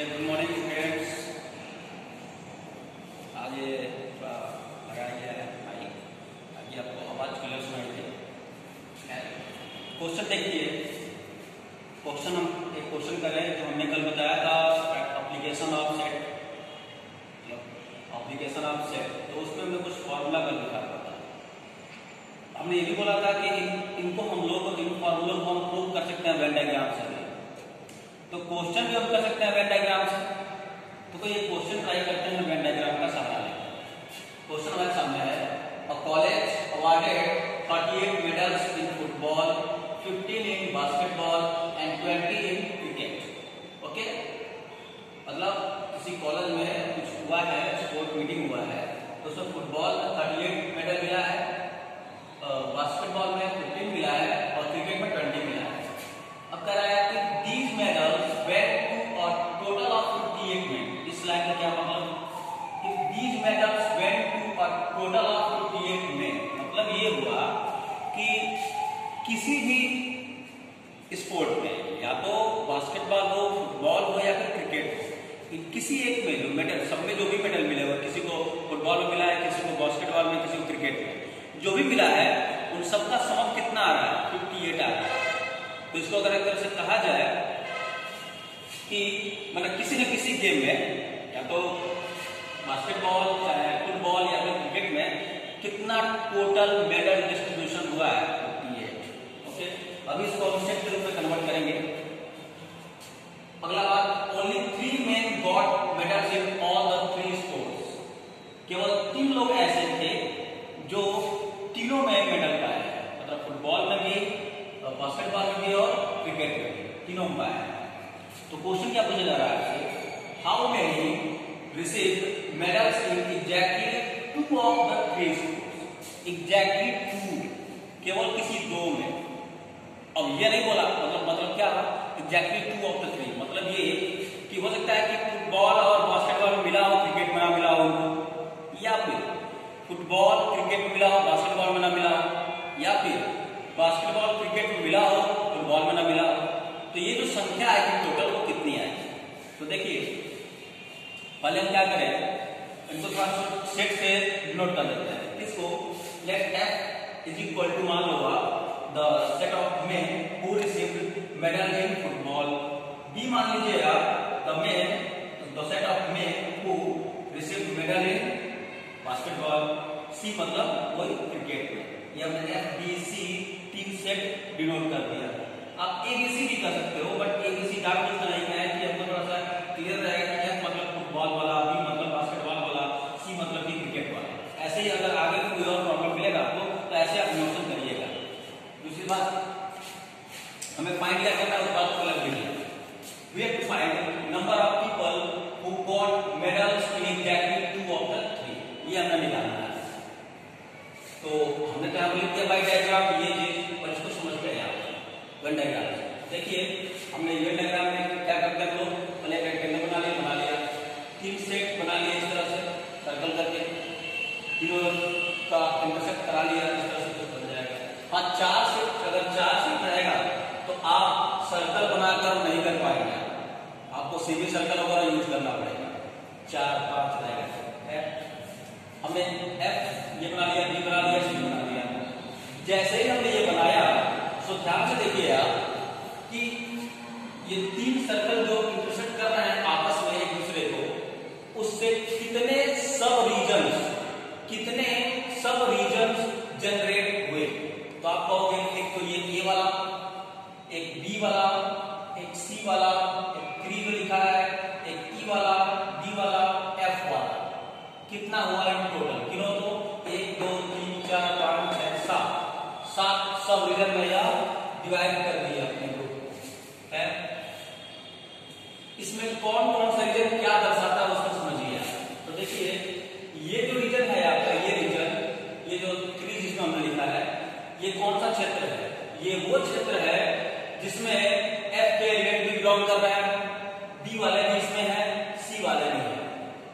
Good morning students. आज ये थोड़ा लगाया गया है माइक ताकि आपको आवाज़ क्लियर सुनाई दे। क्वेश्चन देखिए, क्वेश्चन हम एक क्वेश्चन करें जो हमने कल बताया था application of set, application of set. तो उसमें हमने कुछ फॉर्मूला कल लिखा था। हमने ये भी बोला था कि इनको हम लोग इन फॉर्मूलों को हम प्रूव कर सकते हैं वेन डायग्राम से। तो क्वेश्चन भी हम कर सकते हैं वेन डायग्राम से। तो कोई एक क्वेश्चन ट्राई करते हैं वेन डायग्राम का सहारा लेकर। क्वेश्चन हमारे सामने है, a college awarded 48 medals in football, 15 in basketball and 20 in cricket. Okay, मतलब किसी कॉलेज में कुछ हुआ है, स्पोर्ट मीटिंग हुआ है, तो उसमें फुटबॉल में 38 मेडल मिला है, बास्केटबॉल में 15 मिला है और क्रिकेट में 20 मिला है। अब कह रहा है कि these medals went to a total of 58 men। इस लाइन का क्या मतलब? if these medals went to a total of 58 men, मतलब ये हुआ कि किसी भी स्पोर्ट में, या तो बास्केटबॉल हो, फुटबॉल हो या फिर क्रिकेट हो, किसी एक में जो मेडल, सब में जो भी मेडल मिले हुए, किसी को फुटबॉल में मिला है, किसी को बास्केटबॉल में, किसी को क्रिकेट में, जो भी मिला है उन सबका सम कितना आ रहा है? 58 आ रहा है। तो इसको अगर एक तरह से कहा जाए कि मतलब किसी न किसी गेम में, या तो बास्केटबॉल, चाहे फुटबॉल या फिर क्रिकेट में, कितना टोटल मेडल डिस्ट्रीब्यूशन हुआ है? 58। ओके, अभी इसको हम सेट के रूप में कन्वर्ट करेंगे। अगला बात, only 3 men got medals in all the 3 sports. केवल 3 लोग ऐसे थे जो तीनों में मेडल पाए, मतलब फुटबॉल में भी, बास्केटबॉल में भी और क्रिकेट में भी, तीनों में पाए। तो क्वेश्चन क्या पूछा जा रहा है आपसे? How many receive medals in exactly 2 of the 3 sports. Exactly 2, केवल किसी 2 में। अब ये नहीं बोला, मतलब क्या? एग्जैक्टली 2 ऑफ द 3, मतलब ये कि हो सकता है कि फुटबॉल और बास्केटबॉल में मिला हो, क्रिकेट में ना मिला हो, या फिर फुटबॉल क्रिकेट में मिला हो, बास्केटबॉल में ना मिला हो, या फिर बास्केटबॉल क्रिकेट में मिला हो, फुटबॉल में ना मिला हो। तो ये जो संख्या आएगी टोटल, वो कितनी आएगी? तो देखिए, पहले हम क्या करें, इनको थोड़ा सेट से डिनोट कर देते हैं। इसको let F is equal to, मान लो the set of men who received medal in football. B मान लीजिए आप the set of men who received medal in basketball. C मतलब वही क्रिकेट में। ये हमने FBC 3 सेट डिनोट कर दिया। आप ABC भी कर सकते हो, बट ABC डाल के नहीं है कि हमको थोड़ा सा क्लियर रहेगा कि F मतलब फुटबॉल वाला, B मतलब बास्केटबॉल वाला, C मतलब कि क्रिकेट वाला। ऐसे ही अगर आगे कोई और प्रॉब्लम मिलेगा आपको, तो ऐसे आप नोशन करिएगा। दूसरी बात, हमें फाइंड क्या करना है, उस बात को अलग लिखिए। We have to find number of people who got medals in exactly 2 of the 3। ये हमें निकालना है। तो हमने क्या लिख दिया बाय डायग्राम, ये चीज, और इसको समझ गए आप वेन डायग्राम। देखिए, हमने वेन डायग्राम में क्या करते हैं, लोग पहले एक रेक्टेंगल बना लिया, 3 सेट बना लिए इस तरह से सर्कल करके, तीनों का इंटरसेक्ट करा लिया, इस तरह से कुछ बन जाएगा। हाँ, 4 सेट, अगर 4 सेट रहेगा तो आप सर्कल बनाकर नहीं कर पाएंगे, आपको सेमी सर्कल वगैरह यूज करना पड़ेगा। 4 5 रहेगा। हमने F ये बना लिया, B बना लिया, C बना लिया। जैसे ही हमने ये बनाया, तो ध्यान से देखिए आप कि ये 3 सर्कल जो इंटरसेक्ट कर रहे हैं आपस में एक दूसरे को, उससे कितने सब रीजन्स जनरेट हुए। तो आप कहोगे एक तो ये A वाला, एक B वाला, एक C वाला, एक 3 जो लिखा है, एक E वाला, D वाला, F वाला। कितना हुआ इन टोटल? गिनो तो 1 2 3 4 5 6 7 सब रीजन में या डिवाइड कर दिया अपने ग्रुप है। इसमें कौन कौन सा रीजन क्या दर्शाता है उसको समझिए। तो देखिए, ये जो रीजन है आपका, ये रीजन, ये जो 3 जिसमें हमने लिखा है, ये कौन सा क्षेत्र है? ये वो क्षेत्र है जिसमें F के एलिमेंट भी बिलोंग कर रहा है, D वाले भी इसमें है, C वाले भी है।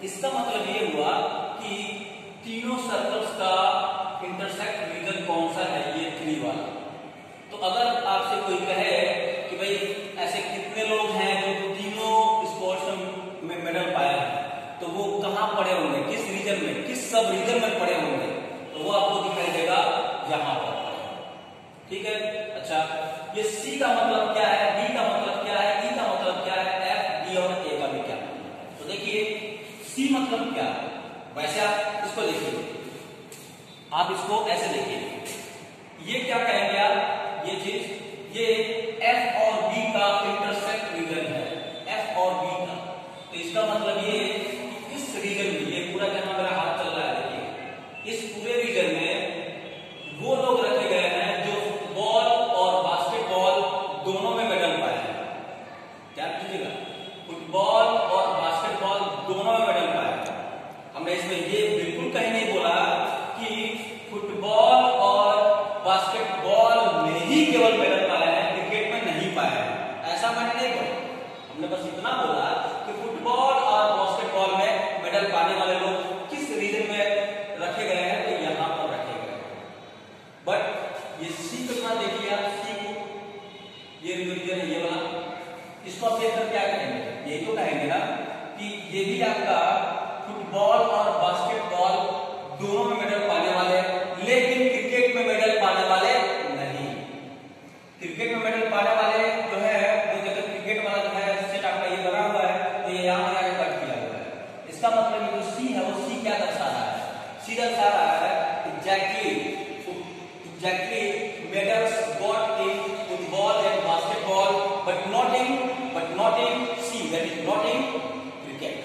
इसका मतलब ये हुआ कि तीनों सर्कल्स का इंटरसेक्ट रीजन कौन सा है? ये 3 वाला। तो अगर आपसे कोई कहे कि भाई ऐसे कितने लोग हैं जो तीनों स्पोर्ट्स में सब रीजन में पड़े होंगे तो वो आपको दिखाई देगा यहां पर। ठीक है, अच्छा ये सी का मतलब क्या है, बी का मतलब क्या है, ई का मतलब क्या है, एफ, डी और ए का भी क्या मतलब है। तो देखिए सी मतलब क्या है, वैसे आप इसको लिखिए, आप इसको ऐसे लिखिए, ये क्या कहेंगे आप, ये चीज ये एफ और बी का इंटरसेक्ट रीजन है, एफ और बी का। तो इसका मतलब ये इस रीजन में, ये पूरा जहां मेरा हाथ चल रहा है देखिए, इस पूरे रीजन में वो लोग रखे गए हैं जो फुटबॉल और बास्केटबॉल दोनों में मेडल पाए हैं। क्या कीजिएगा, फुटबॉल और बास्केटबॉल दोनों में मेडल पाए हैं। हमने इसमें ये बिल्कुल कहीं नहीं बोला कि फुटबॉल और बास्केटबॉल में ही केवल मेडल पाए हैं, क्रिकेट में नहीं पाए हैं, ऐसा मैंने नहीं बोला। हमने बस इतना बोला कि फुटबॉल और बास्केटबॉल में मेडल पाने वाले लोग किस रीजन में रखे गए हैं, तो यहां पर रखे गए हैं। बट ये सी कितना देखिए आप, सी को ये रीजन है ये वाला, इसको आप देखकर क्या कहेंगे, ये तो कहेंगे ना कि ये भी आपका फुटबॉल और बास्केटबॉल दोनों में मेडल पाने वाले, लेकिन क्रिकेट में मेडल पाने वाले नहीं। क्रिकेट में मेडल पाने वाले जो है, जो जगह क्रिकेट वाला जो है सेट आपका ये बना हुआ है, तो ये यहाँ आगे कट किया हुआ है। इसका मतलब ये जो सी है वो सी क्या दर्शा रहा है, सी दर्शा रहा है exactly medals got in football and basketball, but not in C, that is not in cricket.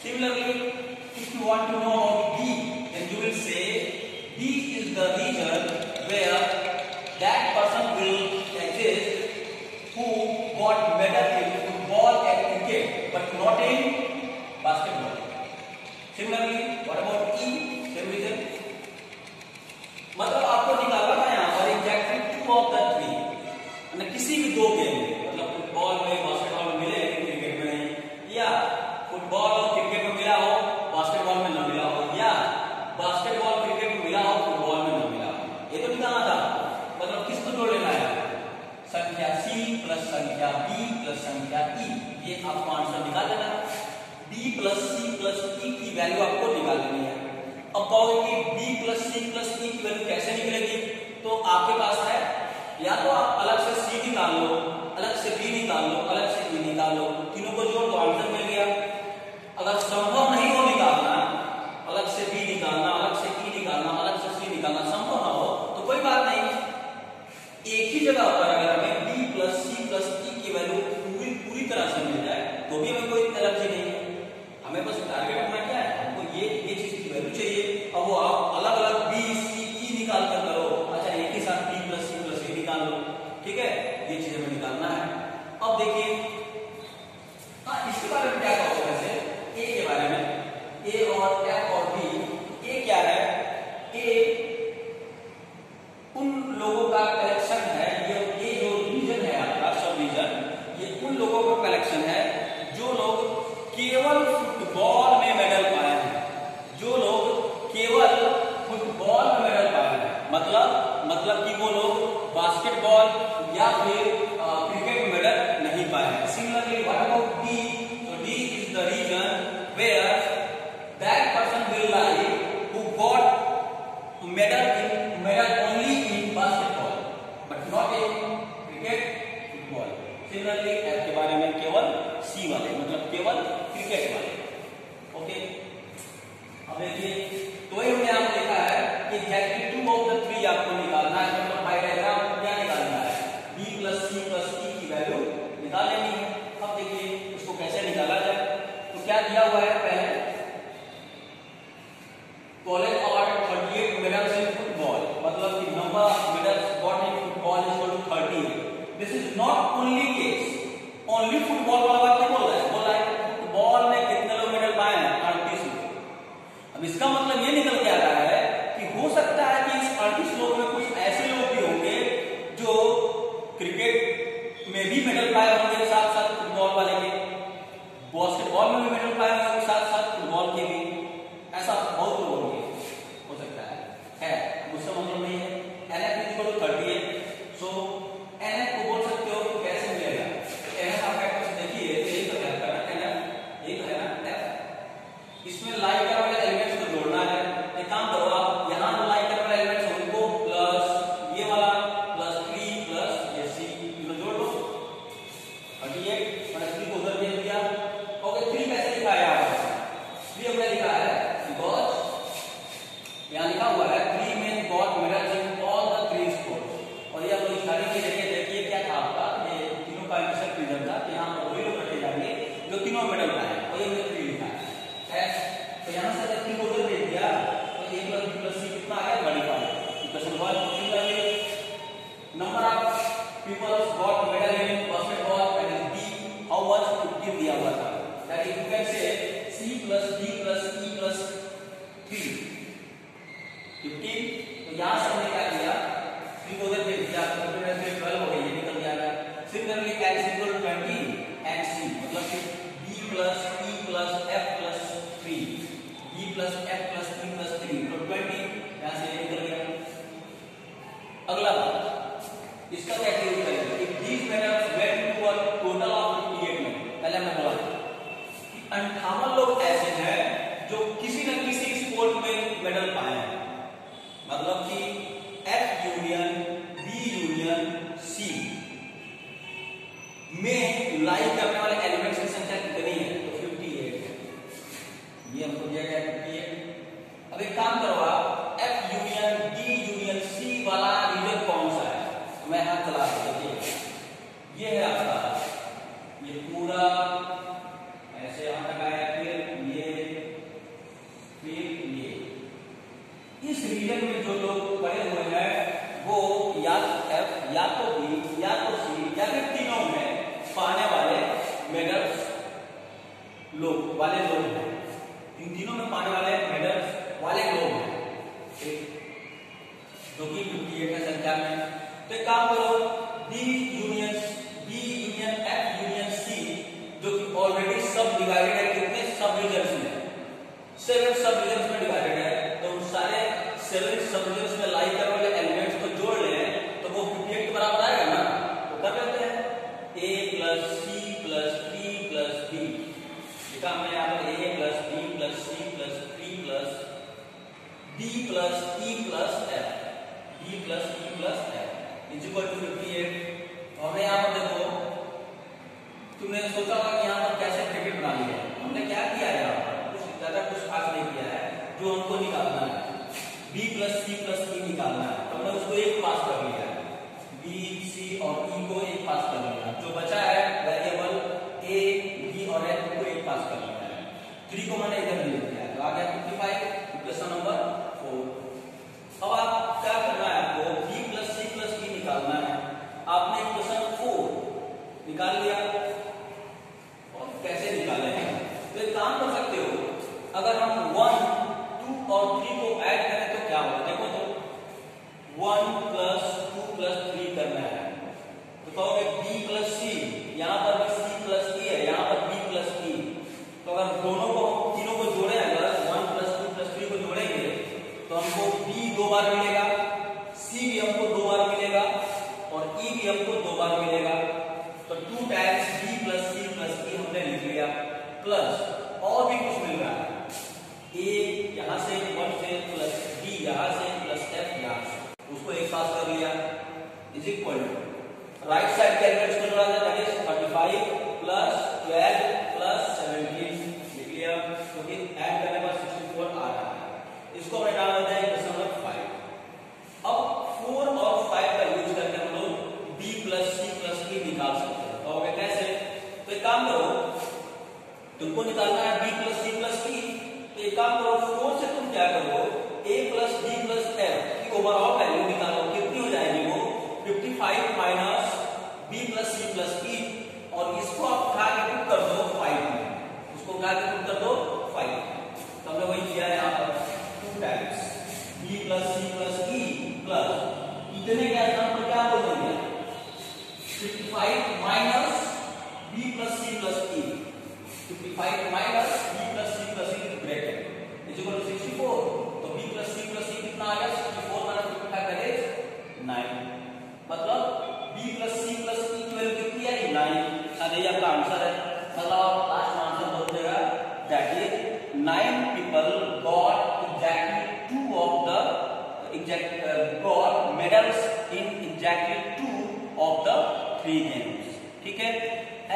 Similarly, if you want to know about D, then you will say D is the region where that person will exist who got medal in football and cricket, but not in basketball. Similarly, what about E? Same reason. मतलब आपको निकालना था यहाँ पर exactly 2 of the 3, किसी भी 2 game में, मतलब फुटबॉल में बास्केटबॉल में मिले क्रिकेट में नहीं, या फुटबॉल और क्रिकेट में मिला हो बास्केटबॉल में न मिला हो, या बास्केटबॉल क्रिकेट में मिला हो फुटबॉल में न मिला हो, ये तो निकालना था। मतलब किसको जोड़ लेना है, संख्या सी प्लस संख्या बी प्लस संख्या ई, ये आपको आंसर निकाल लेना है। बी प्लस सी प्लस ई की वैल्यू आपको निकाल लेनी है। अब कहोगे कि b प्लस सी प्लस ई की वैल्यू कैसे निकलेगी, तो आपके पास है या तो आप अलग से c निकाल लो, अलग से b निकाल लो, अलग से e निकाल लो, तीनों को जोड़ दो आंसर मिल गया। अगर संभव नहीं हो निकालना, अलग से b निकालना, अलग से e निकालना, अलग से c निकालना संभव ना हो तो कोई बात नहीं, एक ही जगह पर अगर हमें b प्लस सी प्लस ई की वैल्यू पूरी तरह से मिल जाए तो भी हमें कोई एलर्जी नहीं है। हमें बस टारगेट अपना क्या है, हमको ये चीज की वैल्यू चाहिए। अब वो आप अलग अलग बी सी ई निकाल कर करो, अच्छा एक ही साथ बी प्लस सी प्लस ई निकाल लो, ठीक है, ये चीज हमें निकालना है। अब देखिए इसके बारे में क्या कहोगे, वैसे ए के बारे में, ए और एफ और बी, ए क्या है, ए उन लोगों का कलेक्शन है, ये जो रीजन है आपका सब रीजन, ये उन लोगों का कलेक्शन है जो लोग केवल फुटबॉल में मेडल पाए हैं, जो लोग केवल फुटबॉल में मेडल पाए हैं, मतलब कि वो लोग बास्केटबॉल या फिर क्रिकेट में मेडल नहीं पाए हैं। सिमिलरली व्हाट अबाउट डी, तो D is the region where that person will lie who got medal only in basketball but not in cricket football. Similarly F के बारे में केवल सी वाले, मतलब केवल क्रिकेट वाले। ओके, अब देखिए तो वही हमने आपको देखा है कि एग्जैक्टली 2 ऑफ द 3 आपको निकालना है, मतलब बाय डायग्राम क्या निकालना है, b प्लस सी प्लस ई की वैल्यू निकाल लेनी है। अब देखिए इसको कैसे निकाला जाए, तो क्या दिया हुआ है, पहले college awarded 38 medals in football, मतलब कि number of medals got in football is equal to 30। This is not only case, only football वाला बात नहीं बोल रहा है फुटबॉल में कितने लोग मेडल पाए हैं, 38 लोग। अब इसका मतलब ये निकल के आ रहा है कि हो सकता है कि इस 38 लोग में कुछ ऐसे लोग भी होंगे जो क्रिकेट में भी मेडल पाए होंगे साथ साथ फुटबॉल वाले के, बास्केटबॉल में भी मेडल पाए होंगे साथ साथ फुटबॉल के भी, ऐसा बहुत लोग होंगे, हो सकता है मुझसे मतलब नहीं है। NF is equal to 38, so NF को बोल सकते हो कैसे मिलेगा, NF आपका देखिए तीनों मेडल पाए हैं, और ये हमने 3 लिखा है। तो यहाँ से अगर 3 को उधर भेज दिया तो a plus b plus c कितना आ गया 25। Equation 1 similarly number of people got medal in basketball that is b, how much 15 दिया हुआ था, that is you can say c plus d plus e plus 3 15। तो यहाँ से हमने क्या किया 3 को उधर भेज दिया तो 12 हो गई, ये निकल गया। Similarly x equal 20 and c मतलब कि b plus e plus f plus 3, b plus f plus e plus 3 तो 20 यहाँ से निकल गया। अगला इसका क्या यूज करेंगे, if these medals went to a total of 58 में, पहले हमने बोला कि 58 लोग ऐसे हैं जो किसी न किसी स्पोर्ट में मेडल पाए हैं, मतलब कि F union B union C में लाई करने वाले एलिमेंट्स की संख्या कितनी है, तो 58 है। ये हमको दिया गया 58। अब एक काम करो आप, F union D union C वाला रीजन कौन सा है, मैं हाथ चला रहा हूं, ये है आपका, ये पूरा ऐसे यहां तक आया, फिर ये इस रीजन में जो लोग पड़े हुए हैं वो या F या तो B या तो C या फिर तीनों में पाने वाले मेडल्स लोग वाले लोग हैं, इन तीनों में पाने वाले मेडल्स वाले लोग हैं, जो कि 58 है संख्या में। तो एक काम करो, B union F union C जो कि ऑलरेडी सब डिवाइडेड है, कितने सब रीजन्स में, 7 सब रीजन्स में डिवाइडेड है, तो उन सारे 7 सब रीजन्स में लाई करने वाले एलिमेंट्स को जोड़ लें तो वो 58 के बराबर आएगा ना, तो कर लेते हैं a plus c plus 3 plus b, लिखा हमने यहाँ पर a plus b plus c plus 3 plus d plus e plus f, d plus e plus f is equal to 58। और यहाँ पर देखो, तुमने सोचा होगा कि यहाँ पर कैसे ब्रैकेट बना लिया है, हमने क्या किया है यहाँ पर, कुछ ज्यादा कुछ खास नहीं किया है, जो हमको निकालना है b plus c plus e निकालना है, तो हमने उसको एक पास कर लिया है, b c और e को एक पास कर लिया, जो बचा है वेरिएबल a b और f को एक पास कर लिया है, 3 को मैंने इधर ले लिया है, तो आ गया 55, इक्वेशन नंबर 4। अब आप क्या करना है, आपको b plus c plus e निकालना है, आपने इक्वेशन 4 निकाल लिया, और कैसे निकाले हैं, तो एक काम कर सकते हो, अगर हम 1 2 और 3 को ऐड करें तो क्या होगा, देखो तो 1 प्लस 2 प्लस 3 करना है, तो कहोगे b प्लस c, यहाँ पर भी c प्लस e है, यहाँ पर b प्लस e, तो अगर दोनों को तीनों को जोड़े, अगर 1 प्लस 2 प्लस 3 को जोड़ेंगे तो हमको b 2 बार मिलेगा, c भी हमको 2 बार मिलेगा और e भी हमको 2 बार मिलेगा, तो 2 times b plus c plus e हमने लिख लिया, प्लस और भी कुछ मिल रहा है, a यहाँ से 1 से प्लस b यहाँ से प्लस f यहाँ से, उसको एक पास कर लिया, is equal to right side calculate कर रहा था, दैट इज 35 प्लस 12 प्लस 17 लिख लिया, क्योंकि ऐड करने पर 64 आ रहा है, इसको हमें डाल देते हैं क्वेश्चन नंबर 5। अब 4 और 5 का यूज करके हम लोग b plus c plus e निकाल सकते हैं, तो होगा कैसे, तो एक काम करो, तुमको निकालना है b plus c plus e, तो एक काम करो 4 से तुम क्या करो, a plus b plus f की ओवरऑल वैल्यू निकालो, कितनी हो जाएगी वो 55 minus b plus c plus e, और इसको आप उठा के पुट कर दो 5 में, उसको उठा के पुट कर दो 5, तो हमने वही किया है यहाँ पर 2 times b plus c plus e plus इतने क्या स्थान पर क्या बोल देंगे 55 minus b plus c plus e, 55 minus b plus c plus e bracket is equal to 64, तो b plus c plus e कितना आ गया 64 माइनस 55 दैट इज 9, मतलब b plus c plus e की वैल्यू कितनी है 9, अरे ये आपका आंसर है, मतलब लास्ट आंसर बोल देगा that is 9 people got exactly 2 of the got medals in exactly 2 of the 3 games. ठीक है,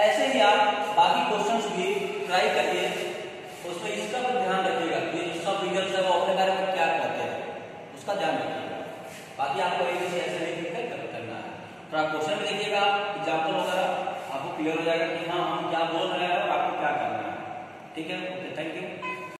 ऐसे ही आप बाकी क्वेश्चंस भी ट्राई करिए, उसमें इसका भी ध्यान रखिएगा कि सब रिजल्ट है वो अपने बारे में क्या कहते हैं, उसका ध्यान रखिएगा। बाकी आपको ऐसे नहीं दिक्कत करना है, थोड़ा क्वेश्चन में देखिएगा, एग्जाम्पल वगैरह आपको क्लियर हो जाएगा कि हाँ हम क्या बोल रहे हैं और आपको क्या करना है। ठीक है, ओके, थैंक यू।